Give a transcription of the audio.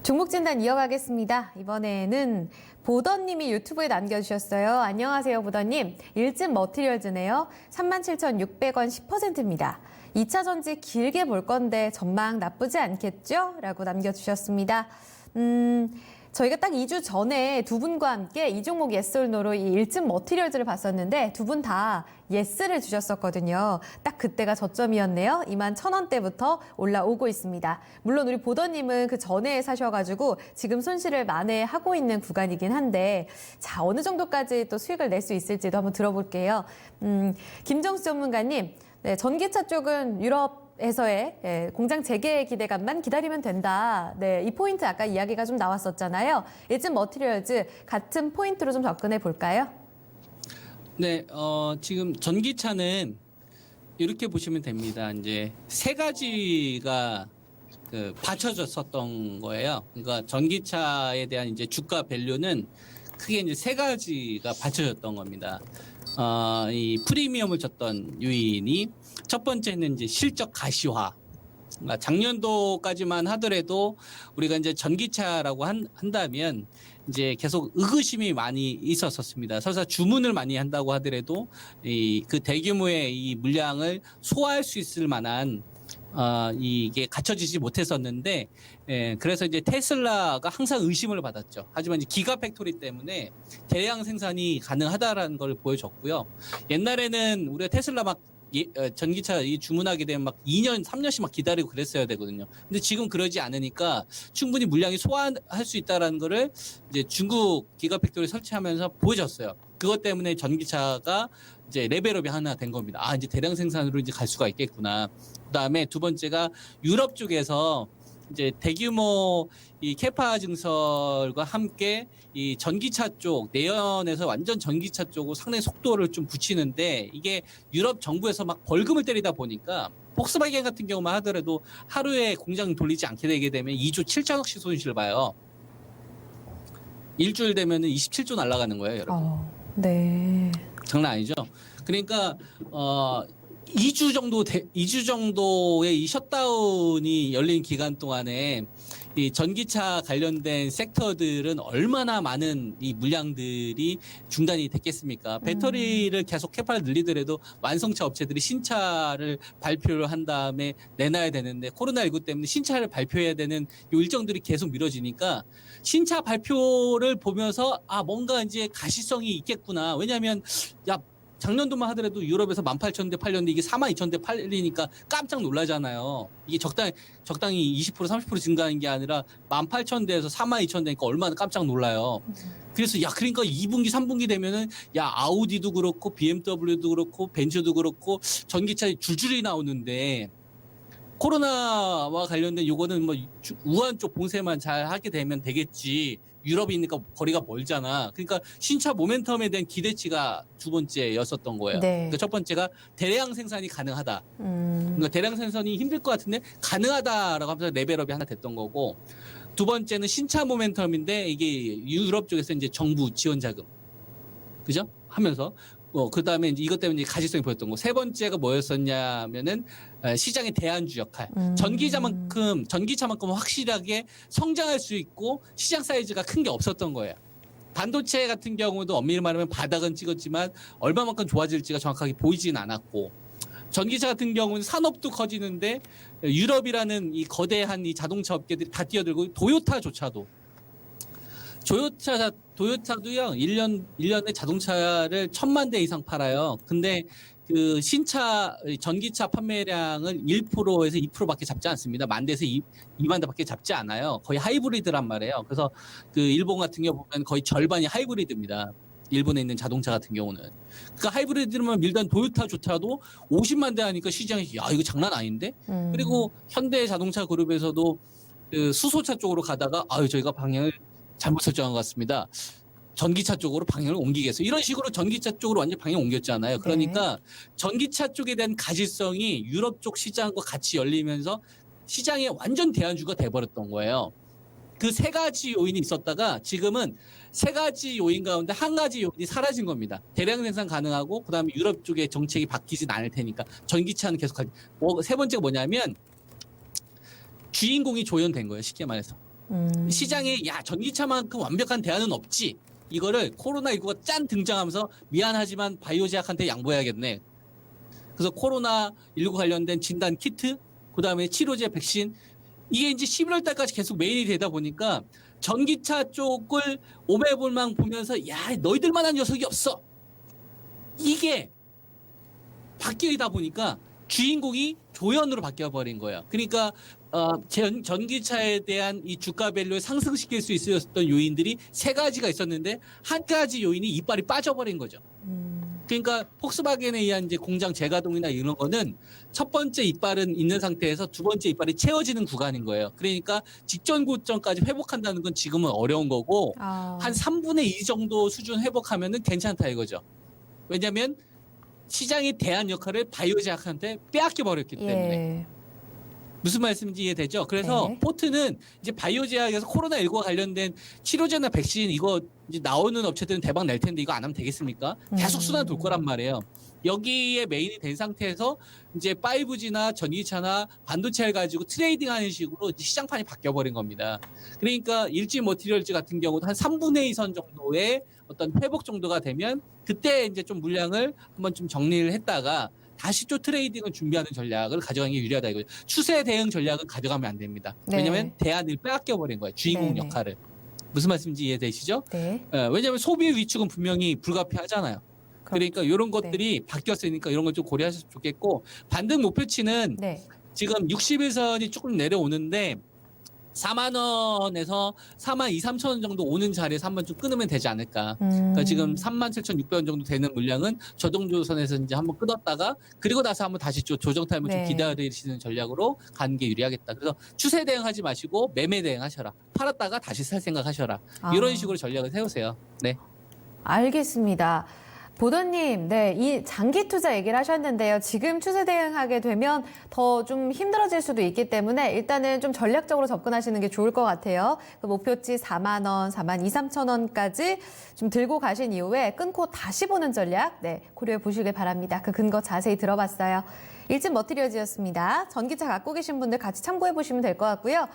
종목 진단 이어가겠습니다. 이번에는 보더님이 유튜브에 남겨주셨어요. 안녕하세요, 보더님. 일진 머티리얼즈네요. 37,600원 10%입니다. 2차 전지 길게 볼 건데 전망 나쁘지 않겠죠? 라고 남겨주셨습니다. 저희가 딱 2주 전에 두 분과 함께 이 종목 예스 올 노로 이 일진 머티리얼즈를 봤었는데 두 분 다 예스를 주셨었거든요. 딱 그때가 저점이었네요. 21,000원대부터 올라오고 있습니다. 물론 우리 보더님은 그 전에 사셔가지고 지금 손실을 만회하고 있는 구간이긴 한데 자, 어느 정도까지 또 수익을 낼 수 있을지도 한번 들어볼게요. 김정수 전문가님, 네, 전기차 쪽은 유럽에서의 공장 재개 기대감만 기다리면 된다. 네, 이 포인트 아까 이야기가 좀 나왔었잖아요. 일진 머티리얼즈 같은 포인트로 좀 접근해 볼까요? 네, 지금 전기차는 이렇게 보시면 됩니다. 이제 세 가지가 받쳐졌었던 거예요. 그러니까 전기차에 대한 이제 주가 밸류는 크게 이제 세 가지가 받쳐졌던 겁니다. 이 프리미엄을 줬던 요인이 첫 번째는 이제 실적 가시화. 그러니까 작년도까지만 하더라도 우리가 이제 전기차라고 한다면 이제 계속 의구심이 많이 있었습니다. 설사 주문을 많이 한다고 하더라도 그 대규모의 이 물량을 소화할 수 있을 만한 이게 갖춰지지 못했었는데, 그래서 이제 테슬라가 항상 의심을 받았죠. 하지만 이제 기가 팩토리 때문에 대량 생산이 가능하다라는 걸 보여줬고요. 옛날에는 우리가 테슬라 막 전기차 주문하게 되면 막 2년, 3년씩 막 기다리고 그랬어야 되거든요. 근데 지금 그러지 않으니까 충분히 물량이 소화할 수 있다라는 거를 이제 중국 기가팩토리 설치하면서 보여줬어요. 그것 때문에 전기차가 이제 레벨업이 하나 된 겁니다. 아, 이제 대량 생산으로 이제 갈 수가 있겠구나. 그다음에 두 번째가 유럽 쪽에서 이제 대규모 이 캐파 증설과 함께 이 전기차 쪽 내연에서 완전 전기차 쪽으로 상당히 속도를 좀 붙이는데 이게 유럽 정부에서 막 벌금을 때리다 보니까 폭스바겐 같은 경우만 하더라도 하루에 공장 돌리지 않게 되게 되면 2조 7천억씩 손실을 봐요. 일주일 되면은 27조 날아가는 거예요, 여러분. 네. 장난 아니죠? 그러니까 2주 정도의 이 셧다운이 열린 기간 동안에 이 전기차 관련된 섹터들은 얼마나 많은 이 물량들이 중단이 됐겠습니까? 배터리를 계속 캐파를 늘리더라도 완성차 업체들이 신차를 발표를 한 다음에 내놔야 되는데 코로나19 때문에 신차를 발표해야 되는 요 일정들이 계속 미뤄지니까 신차 발표를 보면서 아, 뭔가 이제 가시성이 있겠구나. 왜냐하면 작년도만 하더라도 유럽에서 18,000대 팔렸는데 이게 42,000대 팔리니까 깜짝 놀라잖아요. 이게 적당히 20% 30% 증가한 게 아니라 18,000대에서 42,000대니까 얼마나 깜짝 놀라요. 그래서 그러니까 2분기 3분기 되면은 아우디도 그렇고 BMW도 그렇고 벤츠도 그렇고 전기차 줄줄이 나오는데 코로나와 관련된 요거는 뭐 우한 쪽 봉쇄만 잘 하게 되면 되겠지. 유럽이니까 거리가 멀잖아. 그러니까 신차 모멘텀에 대한 기대치가 두 번째였었던 거예요. 네. 그러니까 첫 번째가 대량 생산이 가능하다. 그러니까 대량 생산이 힘들 것 같은데 가능하다라고 하면서 레벨업이 하나 됐던 거고, 두 번째는 신차 모멘텀인데 이게 유럽 쪽에서 이제 정부 지원 자금, 그죠? 하면서 그 다음에 이것 때문에 가시성이 보였던 거. 세 번째가 뭐였었냐면은 시장의 대안주 역할. 전기차만큼 확실하게 성장할 수 있고 시장 사이즈가 큰 게 없었던 거예요. 반도체 같은 경우도 엄밀히 말하면 바닥은 찍었지만 얼마만큼 좋아질지가 정확하게 보이진 않았고, 전기차 같은 경우는 산업도 커지는데 유럽이라는 이 거대한 이 자동차 업계들이 다 뛰어들고 도요타도요, 1년에 자동차를 1,000만 대 이상 팔아요. 근데 그 전기차 판매량을 1%에서 2%밖에 잡지 않습니다. 만 대에서 2만 대밖에 잡지 않아요. 거의 하이브리드란 말이에요. 그래서 그 일본 같은 경우 보면 거의 절반이 하이브리드입니다. 일본에 있는 자동차 같은 경우는. 그러니까 하이브리드만 밀던 도요타조차도 50만 대 하니까 시장이 이거 장난 아닌데? 그리고 현대 자동차 그룹에서도 그 수소차 쪽으로 가다가 저희가 방향을 잘못 설정한 것 같습니다. 전기차 쪽으로 방향을 옮기겠어요. 이런 식으로 전기차 쪽으로 완전 방향 옮겼잖아요. 그러니까 전기차 쪽에 대한 가시성이 유럽 쪽 시장과 같이 열리면서 시장의 완전 대안주가 돼버렸던 거예요. 그 세 가지 요인이 있었다가 지금은 세 가지 요인 가운데 한 가지 요인이 사라진 겁니다. 대량 생산 가능하고 그다음에 유럽 쪽의 정책이 바뀌진 않을 테니까 전기차는 계속 세 번째가 뭐냐면 주인공이 조연된 거예요. 쉽게 말해서. 시장에 야 전기차만큼 완벽한 대안은 없지. 이거를 코로나19가 짠 등장하면서 미안하지만 바이오제약한테 양보해야겠네. 그래서 코로나19 관련된 진단 키트, 그다음에 치료제, 백신 이게 이제 11월 달까지 계속 메인이 되다 보니까 전기차 쪽을 오매불망 보면서 야 너희들만한 녀석이 없어. 이게 바뀌다 보니까 주인공이 조연으로 바뀌어 버린 거예요. 그러니까 전기차에 대한 이 주가 밸류를 상승시킬 수 있었던 요인들이 세 가지가 있었는데 한 가지 요인이 이빨이 빠져버린 거죠. 그러니까 폭스바겐에 의한 이제 공장 재가동이나 이런 거는 첫 번째 이빨은 있는 상태에서 두 번째 이빨이 채워지는 구간인 거예요. 그러니까 직전 고점까지 회복한다는 건 지금은 어려운 거고 한 3분의 2 정도 수준 회복하면은 괜찮다 이거죠. 왜냐하면 시장이 대안 역할을 바이오제약한테 빼앗겨 버렸기 때문에. 예. 무슨 말씀인지 이해되죠? 그래서 네. 포트는 이제 바이오제약에서 코로나19와 관련된 치료제나 백신 이거 이제 나오는 업체들은 대박 낼 텐데 이거 안 하면 되겠습니까? 계속 수단 돌 거란 말이에요. 여기에 메인이 된 상태에서 이제 5G나 전기차나 반도체를 가지고 트레이딩하는 식으로 시장판이 바뀌어버린 겁니다. 그러니까 일지 머티리얼즈 같은 경우도 한 3분의 2선 정도의 어떤 회복 정도가 되면 그때 이제 좀 물량을 한번 좀 정리를 했다가 다시 또 트레이딩을 준비하는 전략을 가져가는 게 유리하다 이거죠. 추세 대응 전략은 가져가면 안 됩니다. 네. 왜냐하면 대안을 빼앗겨버린 거예요. 주인공 네네. 역할을. 무슨 말씀인지 이해되시죠? 네. 왜냐하면 소비 위축은 분명히 불가피하잖아요. 그러니까 이런 네. 것들이 바뀌었으니까 이런 걸 좀 고려하셨으면 좋겠고 반등 목표치는 네. 지금 60일선이 조금 내려오는데 4만 원에서 4만 2, 3천 원 정도 오는 자리에서 한번 좀 끊으면 되지 않을까. 그러니까 지금 37,600원 정도 되는 물량은 저 정도 선에서 이제 한번 끊었다가 그리고 나서 한번 다시 조정 타임을 좀 네. 기다리시는 전략으로 가는 게 유리하겠다. 그래서 추세 대응하지 마시고 매매 대응하셔라. 팔았다가 다시 살 생각하셔라. 이런 식으로 전략을 세우세요. 네. 알겠습니다. 보더님, 네, 이 장기 투자 얘기를 하셨는데요. 지금 추세 대응하게 되면 더 좀 힘들어질 수도 있기 때문에 일단은 좀 전략적으로 접근하시는 게 좋을 것 같아요. 그 목표치 4만 원, 4만 2, 3천 원까지 좀 들고 가신 이후에 끊고 다시 보는 전략, 네, 고려해 보시길 바랍니다. 그 근거 자세히 들어봤어요. 일진 머티리얼즈였습니다. 전기차 갖고 계신 분들 같이 참고해 보시면 될 것 같고요.